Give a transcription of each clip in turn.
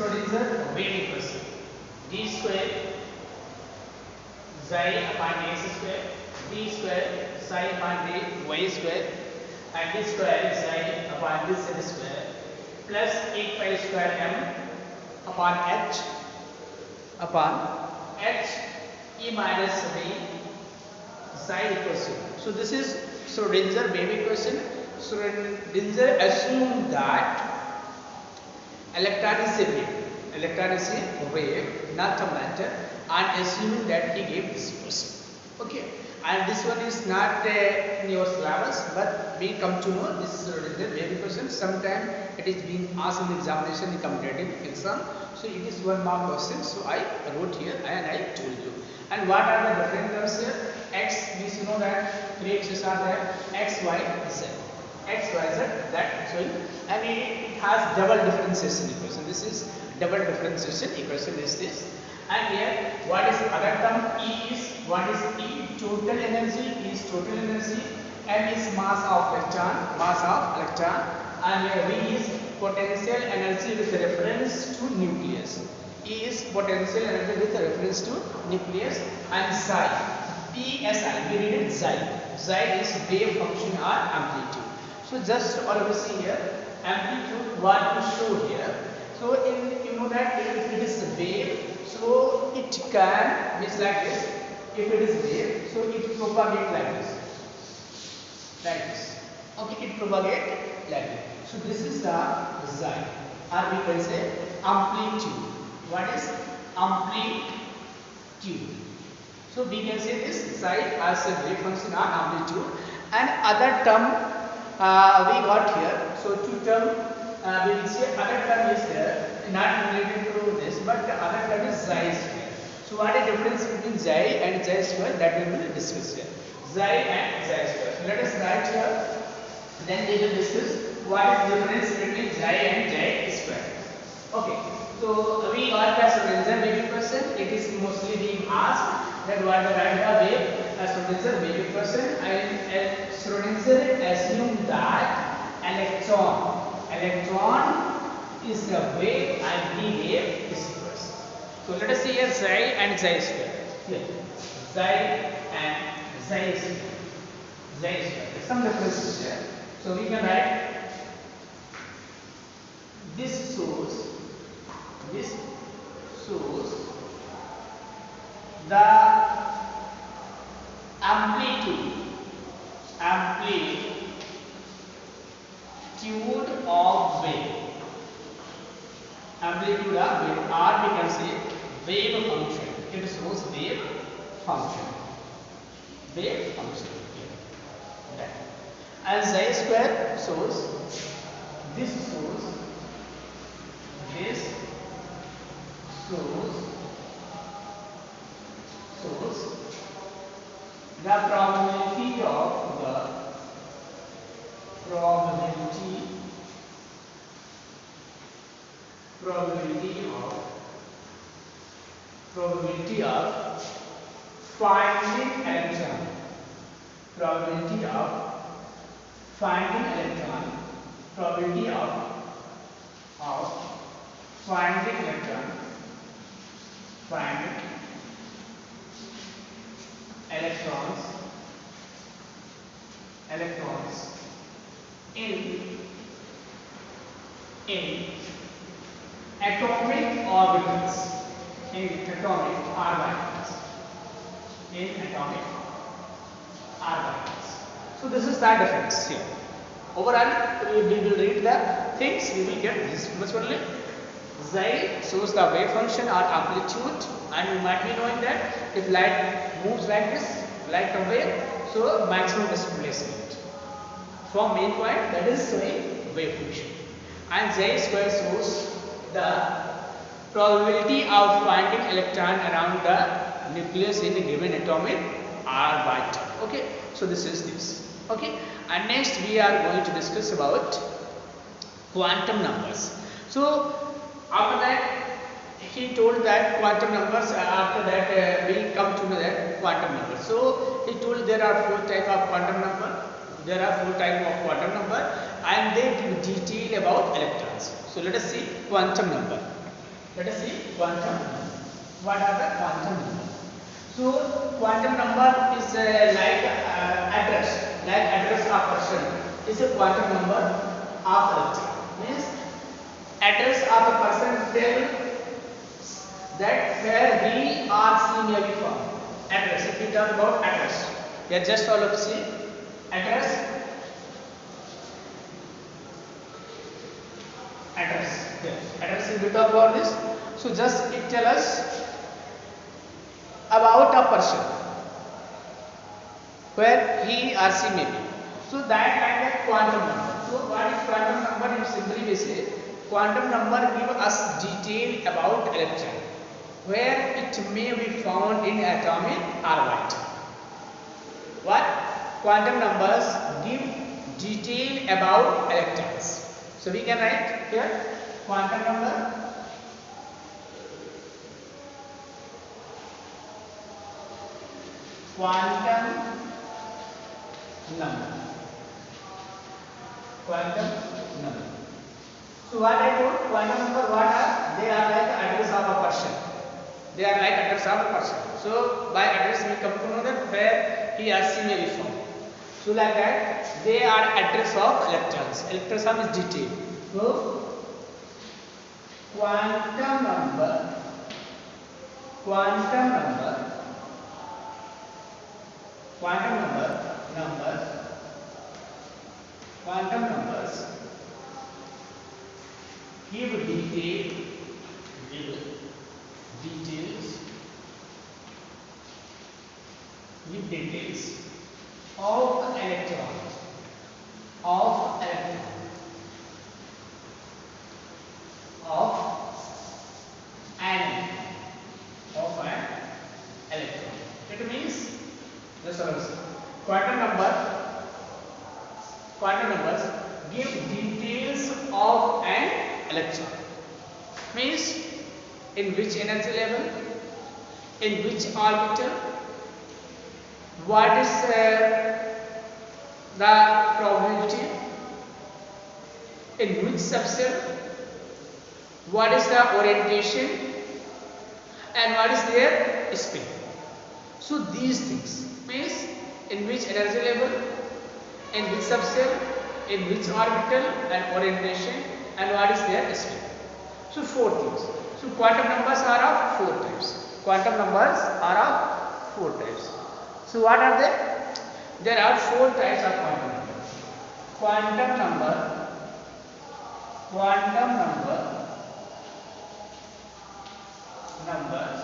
Schrodinger wave equation. D square psi upon x square, d square psi upon d y square, and d square psi upon d z square plus 8 pi square m upon h e minus v psi equals 0. So this is Schrodinger wave equation. Schrodinger assumed that electron is a wave, not a matter, and assuming that he gave this equation. Okay, and this one is not in your syllabus, but we come to know this is Schrodinger wave equation. Sometime it is being asked in the examination, the competitive exam. So it is 1 mark question. So I wrote here and I told you. And what are the different terms here? X, means you know that 3 x's are there. X, Y, Z. X, Y, Z, that. So and it has double differentiation equation. This is double differentiation equation is this. And here, what is other term? E is, what is E? Total energy is total energy. M is mass of electron, and here V is potential energy with reference to nucleus. E is potential energy with reference to nucleus, and psi, psi, we read it psi. Psi is wave function or amplitude. So just always see here amplitude what to show here. So in you know that if it is wave, so it can means like this. If it is wave, so it propagate like this. Okay, it propagate like this. So this is the psi, or we can say amplitude. What is amplitude? So we can say this psi as a wave function or amplitude. And other term we got here. So two term we will see other term is there, not related to this, but the other term is psi square. So what is the difference between psi and psi square, that we will discuss here. Psi and psi square. So let us write here. Then we will discuss what is the difference between psi and psi square. Okay. So we got the Schrodinger wave equation. It is mostly being asked that what the right wave as Schrodinger wave equation, and Schrodinger assumed that electron is the wave and the wave is equals. So let us see here psi and psi square. Here psi and psi square. Some differences here. So we can write this shows the amplitude of wave. Amplitude of wave, or we can say wave function. It shows wave function. Okay. And psi square shows the probability of finding electron. Probability of finding electron. Electrons in atomic orbitals. So this is the difference here. Overall, we will read the things. We will get this much only. Psi shows the wave function or amplitude, and you might be knowing that if light moves like this, like a wave, so maximum displacement from main point, that is showing wave function. And psi square shows the probability of finding electron around the nucleus in a given atomic orbital. Okay, so this is this. Okay, and next we are going to discuss about quantum numbers. So after that he told that quantum numbers, after that we come to know that quantum numbers. So he told there are 4 types of quantum number. And they give detail about electrons. So let us see quantum number. quantum number. What are the quantum number? So quantum number is like address of person is a quantum number of electron. Means address of a person tell that where he or she may be found. Address. If we talk about address, yeah, just all of see address. Address. Yes. Address. If we talk about this, so just it tell us about a person where he or she may be. So that like a quantum number. So what is quantum number? In simply we say quantum number give us detail about electron where it may be found in atomic orbit. What? Quantum numbers give detail about electrons. So we can write here quantum number. Quantum number. Quantum number. So what I told, quantum number what are? They are like address of a person. They are like address of a person. So by address we come to know that where he or she may be found. So like that, they are address of electrons. Electron is detail. So quantum number, quantum number, quantum numbers give details of electron of an electron. It means this also quantum numbers give details of an electron. Means in which energy level, in which orbital, what is the probability, in which subcell, what is the orientation, and what is their spin. So these things means in which energy level, in which subcell, in which orbital and orientation, and what is their spin. So four things. So quantum numbers are of four types. Quantum numbers are of four types. So what are they? There are four types of quantum numbers. Quantum numbers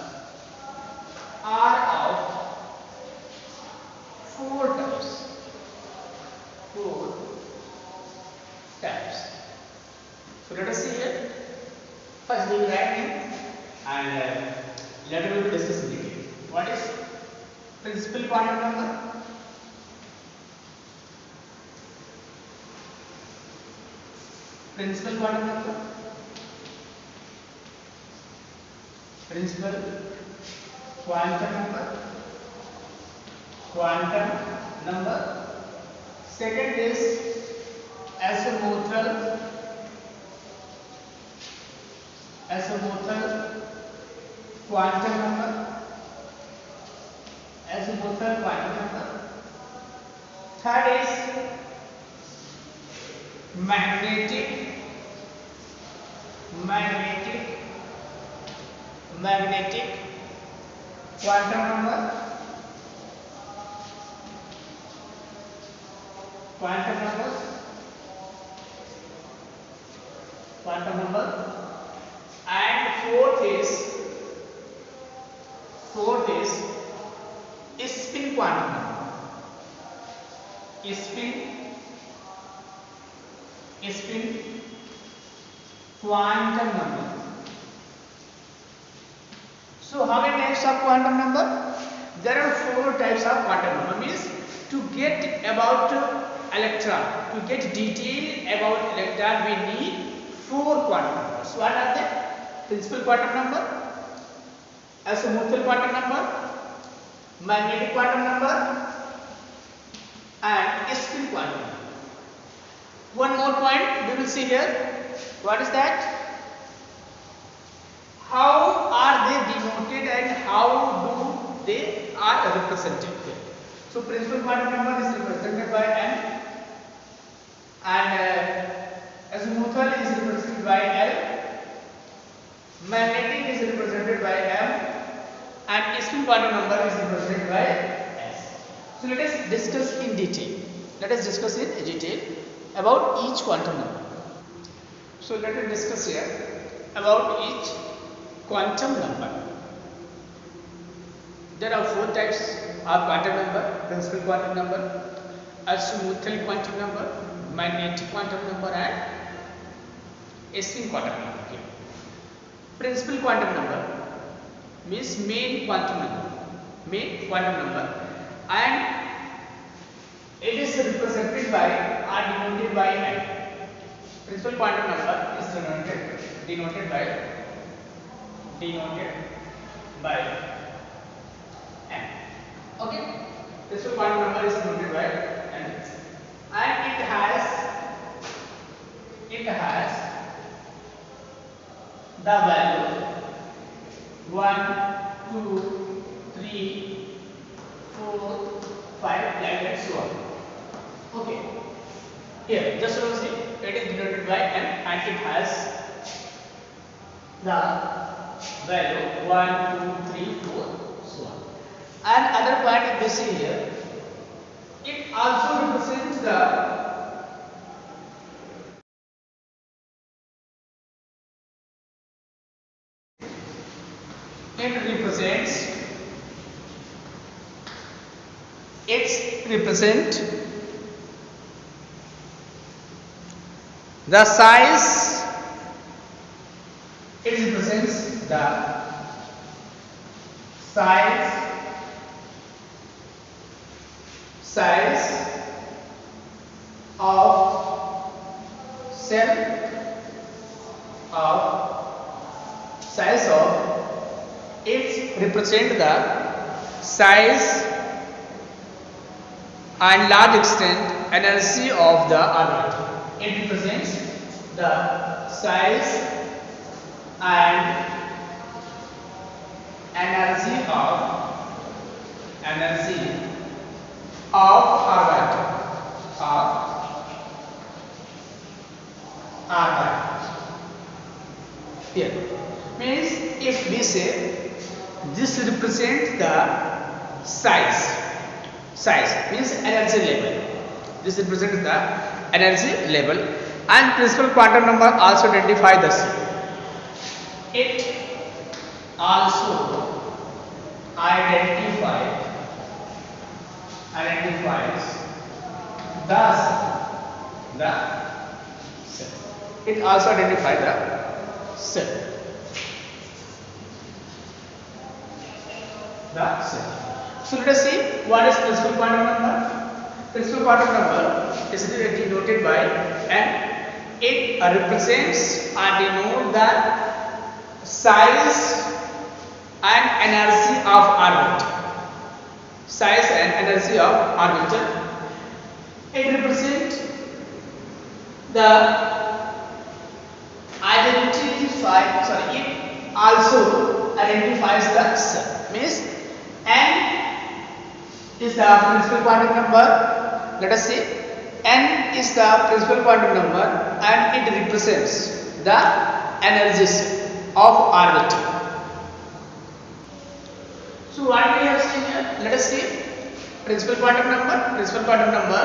are of four types. Four types. So let us see here. First we will write name and later we will discuss in detail. What is principal quantum number? Principal quantum number. Principal quantum number. Quantum number. Second is azimuthal quantum number. Azimuthal quantum number. Third is magnetic quantum number. Quantum number. And fourth is spin quantum number. Spin quantum number. So how many types of quantum number? There are four types of quantum number. Means to get about electron, to get detail about electron, we need four quantum numbers. What are they? Principal quantum number, azimuthal quantum number, magnetic quantum number, and spin quantum number. One more point we will see here. What is that? How they are represented here. So principal quantum number is represented by n, and azimuthal is represented by L, magnetic is represented by M, and spin quantum number is represented by S. So let us discuss in detail. Let us discuss in detail about each quantum number. So let us discuss here about each quantum number. There are 4 types of quantum number: principal quantum number, azimuthal quantum number, magnetic quantum number, and spin quantum number. Here, principal quantum number means main quantum number, and it is represented by or denoted by n. Principal quantum number is denoted by n. Okay, principal quantum number is denoted by n, and it has the value 1, 2, 3, 4, 5, like that, so on. Okay, here just to see, it is denoted by n, and it has the value 1, 2, 3, 4, so on. And other point, if you see here, it also represents the the size. It represents the size of cell it represents the size and large extent energy of the orbit. It represents the size and energy of orbit. Here means, if we say this represents the size means energy level. This represents the energy level, and principal quantum number also identify the same. It also identifies the cell. It also identifies the cell. So let us see what is principal quantum number. Principal quantum number is denoted by n. It represents or denotes the size and energy of orbit. Size and energy of orbital. It represents the it also identifies the cell. Means n is the principal quantum number. Let us see, n is the principal quantum number, and it represents the energies of orbit. So what we have seen here, let us see principal quantum number. Principal quantum number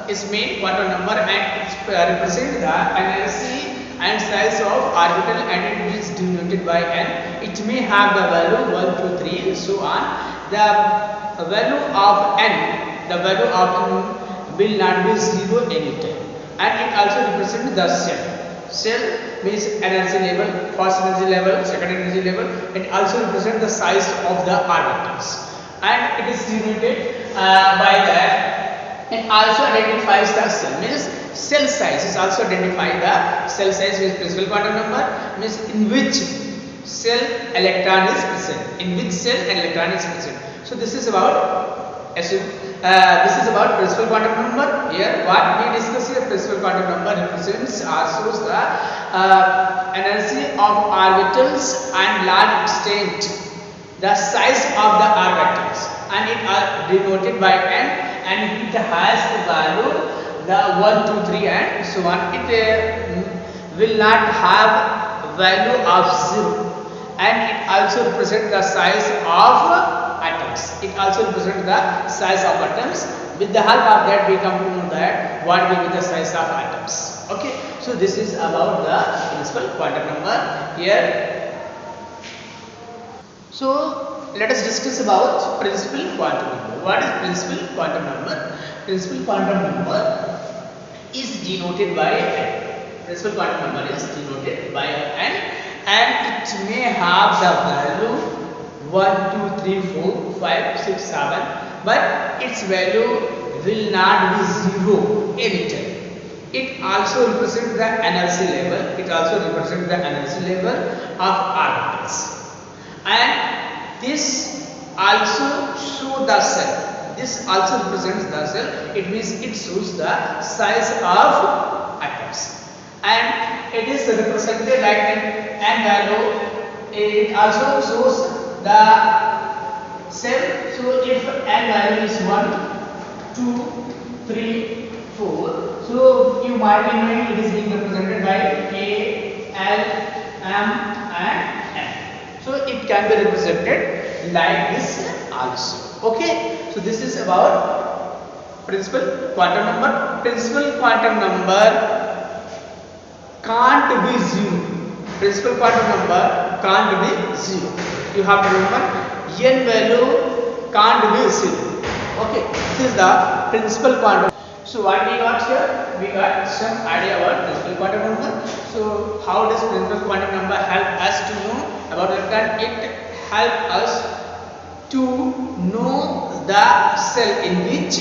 is main quantum number, and it represents the energy and size of orbital, and it is denoted by n. It may have the value 1, 2, 3, so on. The value of n, will not be 0 anytime, and it also represents the cell. Cell means energy level, first energy level, second energy level. It also represents the size of the orbitals, and it is denoted by that. It also identifies the cell. Means cell size is also identified. The cell size with principal quantum number means in which cell electron is present. So this is about principal quantum number. Here what we discuss here, principal quantum number represents or shows the energy of orbitals and large extent the size of the R vectors, and it are denoted by n, and it has the value the 1, 2, 3 and so on. It will not have value of 0, and it also represents the size of atoms. It also represents the size of atoms. With the help of that we come to know that what will be the size of atoms. Okay, so this is about the principal quantum number here. So let us discuss about principal quantum number. What is principal quantum number? Principal quantum number is denoted by n. Principal quantum number is denoted by n, and it may have the value 1, 2, 3, 4, 5, 6, 7, but its value will not be 0 anytime. It also represents the energy level. It also represents the energy level of orbitals, and this also shows the cell. This also represents the cell. It means it shows the size of atoms, and it is represented like n value. It also shows the cell. So if n value is 1, 2, 3, 4, so you might be knowing it is being represented by K, L, M and N. So it can be represented like this also. Okay, so this is about principal quantum number. Principal quantum number can't be 0. Principal quantum number can't be 0. You have to remember n value can't be 0. Okay, this is the principal quantum. So what we got here? We got some idea about principal quantum number. So how does principal quantum number help us to know about electron? It helps us to know the cell in which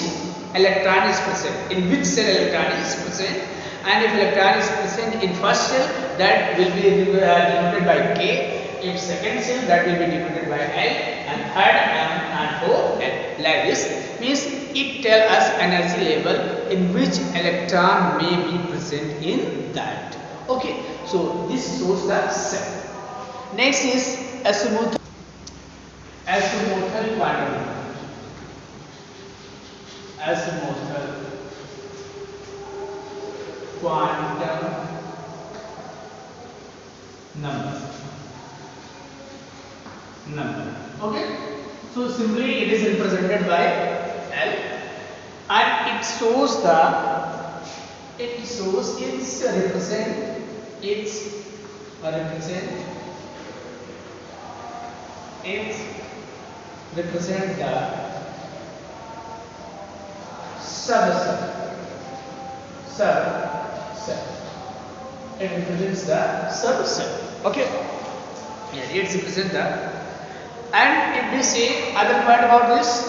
electron is present. In which cell electron is present, and if electron is present in first cell, that will be denoted by K. In second cell, that will be denoted by L, and third M, and fourth L. Like this means it tells us energy level in which electron may be present in that. Okay, so this shows the cell. Next is azimuthal quantum number. Azimuthal quantum number. Okay, so simply it is represented by L, and it shows represent the subcell. It represents the subcell. Okay, yeah, it represents the. And if we say other part about this,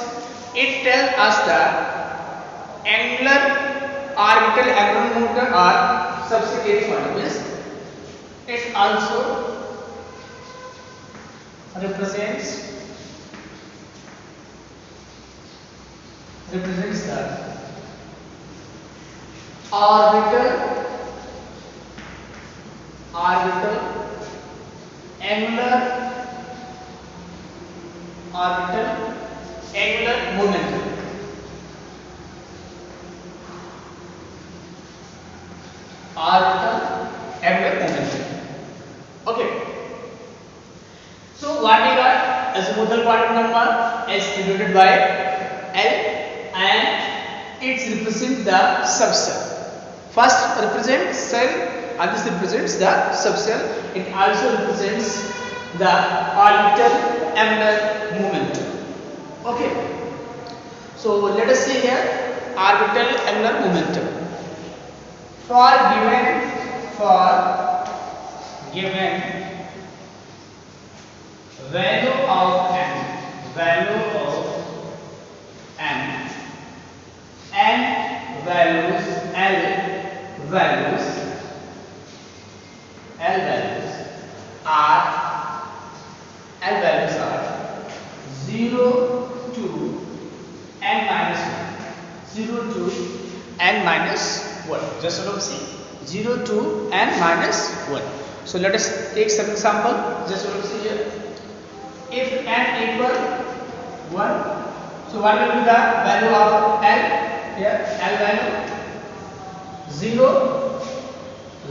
it tells us the angular orbital angular momentum or subsequent quantum is. It also represents the orbital angular momentum. Okay, so what we got? Azimuthal quantum number is denoted by L, and it represents the subcell. First represents cell, and this represents the subcell. It also represents the orbital angular momentum. Okay, so let us see here orbital angular momentum. For given value of n values L values are 0 to n minus 1. Just let us see 0 to n minus 1. So let us take some example. Just let us see here. if n equal 1, so what will be the value of L? Here L value 0,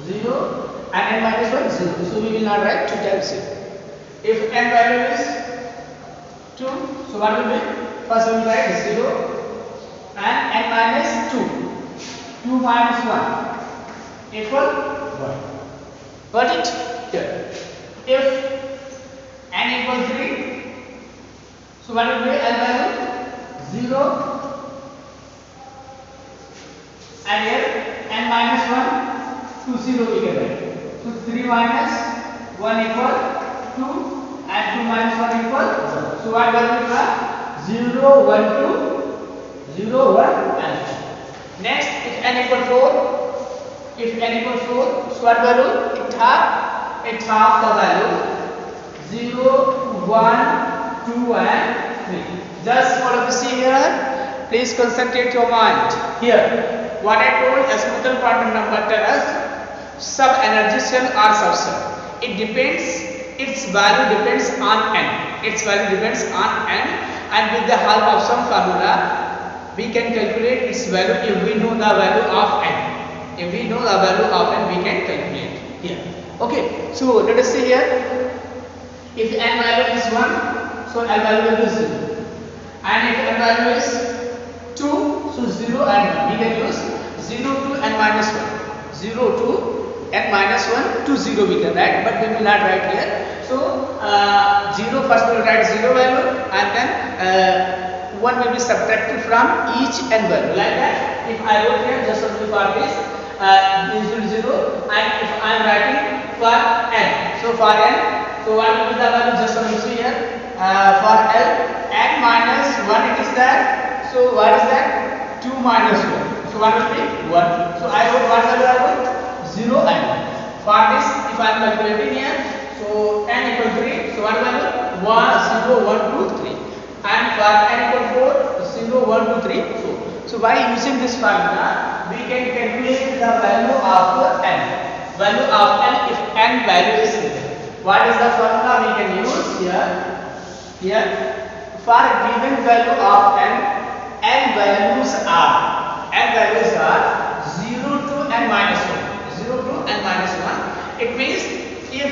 0 and n minus 1 0. So we will not write 2 times 0. If n value is 2, so what will be? First we will write 0 and n minus 2. 2 minus 1 equal 1. Got it? Here. If n equal 3, so what will be L value? 0 and here n minus 1 2 0 we can write. So 3 minus 1 equal 2 and 2 minus 1 equal 0. So what value is 0 1 2 0 1 and 2. Next if n equal 4, if n equal 4, so what value? It half the value 0 1 2 and 3. Just follow this here. Please concentrate your mind here. What I told as Smoother quantum number tell us sub energy cell or subcell. It depends, its value depends on n. Its value depends on n, and with the help of some formula we can calculate its value if we know the value of n. If we know the value of n, we can calculate here. Okay, so let us see here. If n value is 1, so L value will be 0. And if n value is 2, so 0 and 1. We can use 0 to n minus 1. 0 to n minus 1 to 0 we can write, but we will not write here. So 0 first we will write 0 value, and then 1 will be subtracted from each n value. Like that, if I wrote here just only for this, this will 0, and if I am writing for n, so for n, so what will be the value? Just only see here for L, n minus 1 it is there. So what is that? 2 minus 1. So what will be 1. So I wrote what value I wrote? 0 and 1. For this, if I am calculating here, so n equal 3. So what value? 1 0 1 2 3. And for n equal 4, 0 1 2 3 4. So by using this formula, we can calculate the value of n. Value of n if n value is given. What is the formula we can use here? Here, for given value of n, n values are 0 to n minus 1. 0 to n minus 1. It means if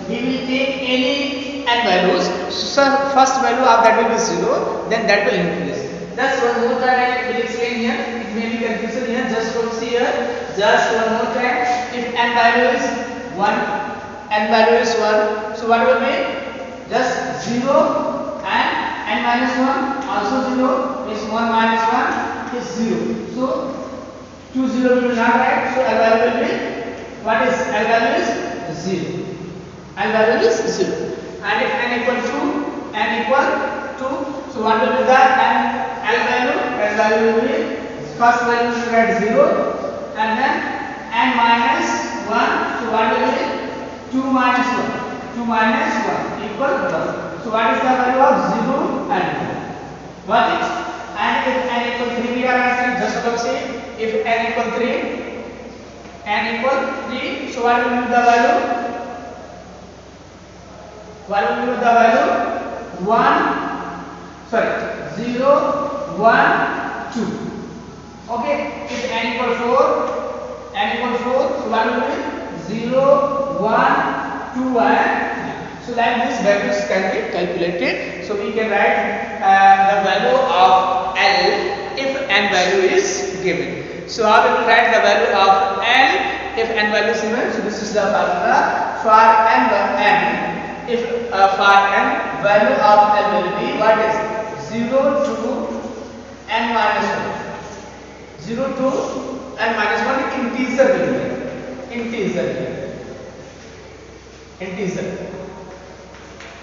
we will take any n values, so first value of that will be 0, then that will increase. Just one more time I will explain here. It may be confusion here. Just from here. Just one more time. If n value is 1, n value is 1. So what will be? Just 0 and n minus 1 also 0. Means 1 minus 1 is 0. So 2 0 we will not write. So L value will be, what is L value is 0. L value is 0. And if n equal 2, n equal 2. So what will be the n L value? L value will be, first value will write 0 and then n minus 1. So what will be? 2 minus 1. 2 minus 1 equal 1. So what is the value of 0 and 1? Got it? And if n equal 3 we are answering, just about say if n equal 3, n equal 3, so what will be the value? What will be the value? 0 1 2. Okay, if n equal 4, n equal 4, so what will be? 0 1 2 and 3. So like these values can be calculated. So we can write the value of L if n value is given. So how we will write the value of L if n value is given? So this is the formula for n. If for n value of L will be, what is 0 to n minus 1. 0 to n minus 1 integer will be. Integer.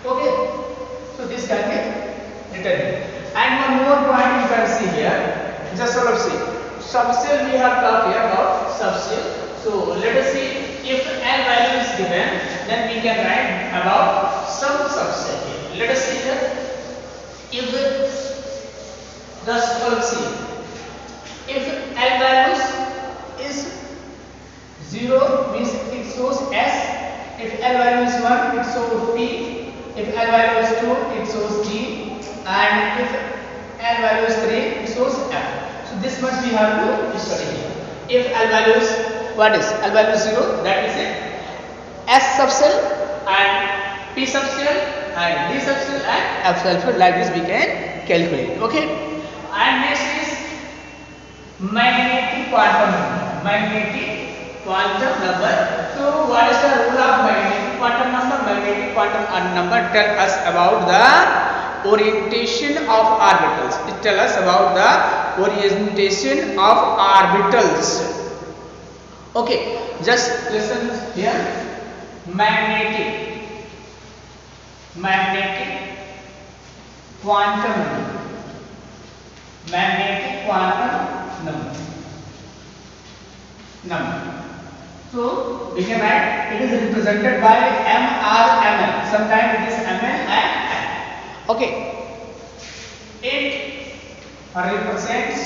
Okay. So this can be written. And one more point you can see here. Just sort of see. Subcell we have talked here about subcell. So let us see if n value is given, then we can write about some subcell here. Let us see here. If just sort of see. If n values is 0 means it shows S. If L value is 1, it shows P. If L value is 2, it shows T, and if L value is 3, it shows F. So this much we have to study here. If L value is, what is L value is 0, that is a S subcell and P subcell and D subcell and F subcell. Like this we can calculate. Okay. And next is magnetic quantum number. Magnetic quantum number. So what is the rule of magnetic quantum number? Magnetic quantum number tell us about the orientation of orbitals. It tells us about the orientation of orbitals. Okay, just listen here. Magnetic quantum number. Magnetic quantum number. So we can write it is represented by M or Ml. Sometimes it is Ml and M. Okay. It represents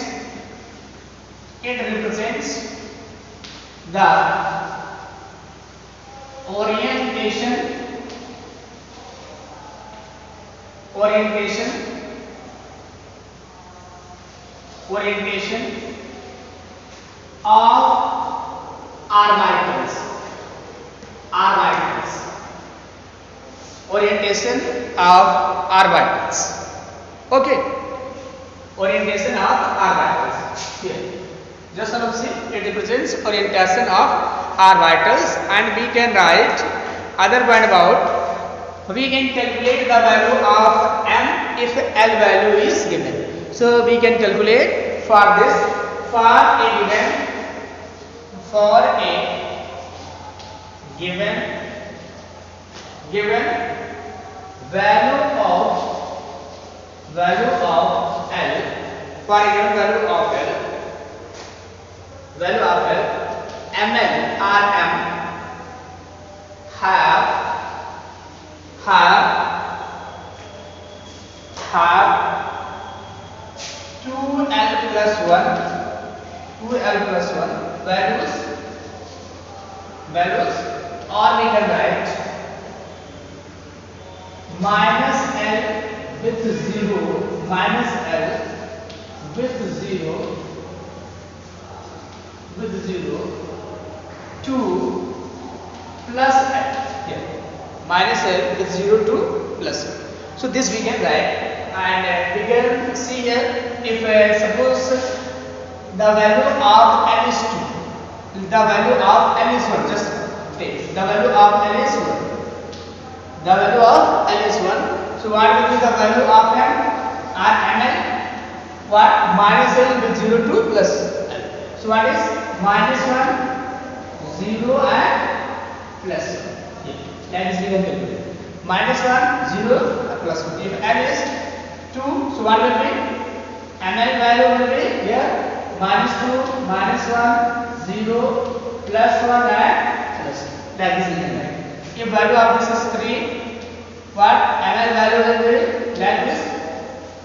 the orientation of orbitals. Orientation of orbitals. Okay. Orientation of orbitals. Here. Just now see, it represents orientation of orbitals, and we can write other point about, we can calculate the value of M if L value is given. So we can calculate for this, for a given value of L, for a given value of L, Ml or M have 2L plus 1 values, or we can write minus L with 0 to plus L. Here minus L with 0 to plus L. So this we can write, and we can see here, if suppose the value of L is 2, the value of L is 1, just take the value of L is 1, so what will be the value of M or Ml? What? Minus L with 0 to plus L. So what is minus 1, 0 and plus 1. Yeah. That is we can calculate. Minus 1, 0 plus 1. If L is 2, so what will be? Ml value will be here minus 2, minus 1, 0, plus 1 and plus 1. That is we can write. If value of this is 3, what? Ml value will be, that is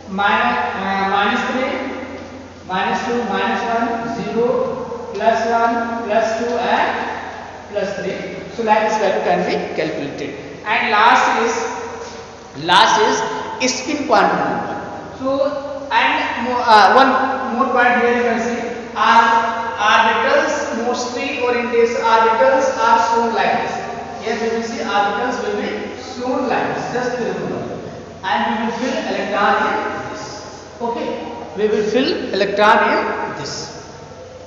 minus 3, minus 2, minus 1, 0, plus 1, plus 2 and plus 3. So like this value can be calculated. And last is spin quantum number. So and one more point here you can see, orbitals, mostly orientation orbitals are shown like this. Here you will see orbitals will be shown like this, just remember. And we will fill electron in this. Okay, we will fill electron in this.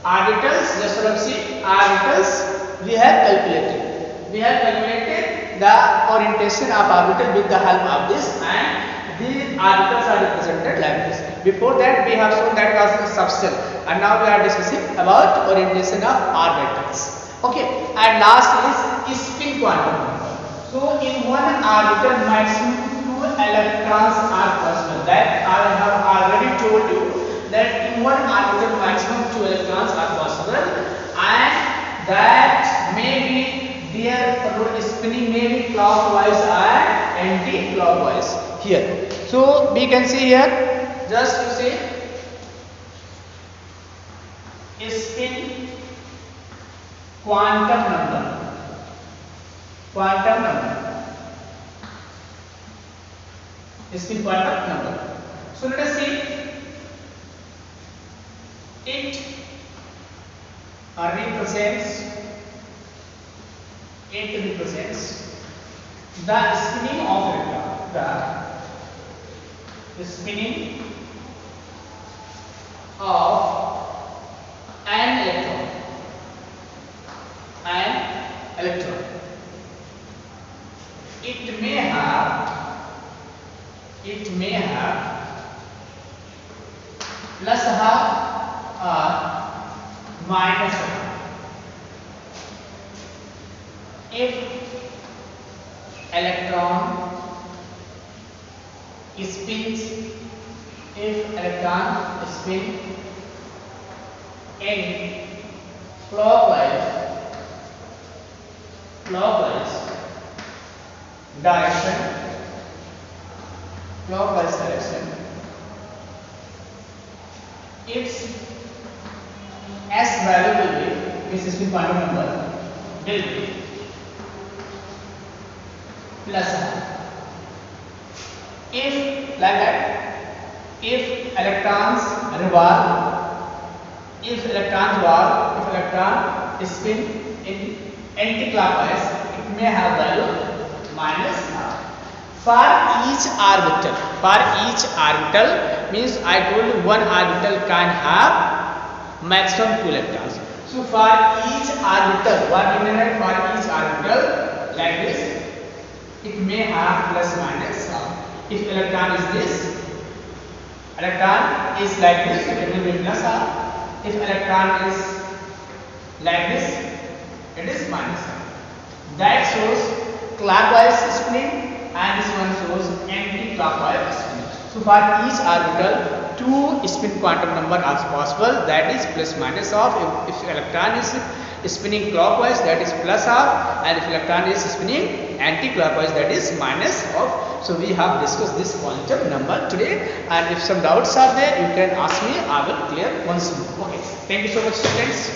Orbitals, just see orbitals we have calculated. We have calculated the orientation of orbital with the help of this, and these orbitals are represented like this. Before that we have shown that was a subcell, and now we are discussing about orientation of orbitals. Okay, and last is spin quantum number. So in one orbital maximum 2 electrons are possible. That I have already told you that in one orbital maximum 2 electrons are possible, and that may be their spinning may be clockwise and anti-clockwise here. So we can see here, just to say spin quantum number. spin quantum number. So let us see it represents the spinning of electron, the spinning of an electron. It may have plus half or minus half. If electron spins in clockwise direction, its S value will be, this spin quantum number will be plus half. If like that, if electron spin in anti-clockwise, it may have value minus half. For each orbital means I told you one orbital can have maximum 2 electrons. So for each orbital, what we mean for each orbital like this, it may have plus minus half. If electron is like this, it will be plus half. If electron is like this, it is minus half. That shows clockwise spinning and this one shows anti-clockwise spinning. So for each orbital, 2 spin quantum number are possible, that is plus minus half. If electron is spinning clockwise, that is plus half, and if electron is spinning anti-clockwise, that is minus half. So we have discussed this quantum number today, and if some doubts are there, you can ask me. I will clear once more. Okay. Thank you so much, students.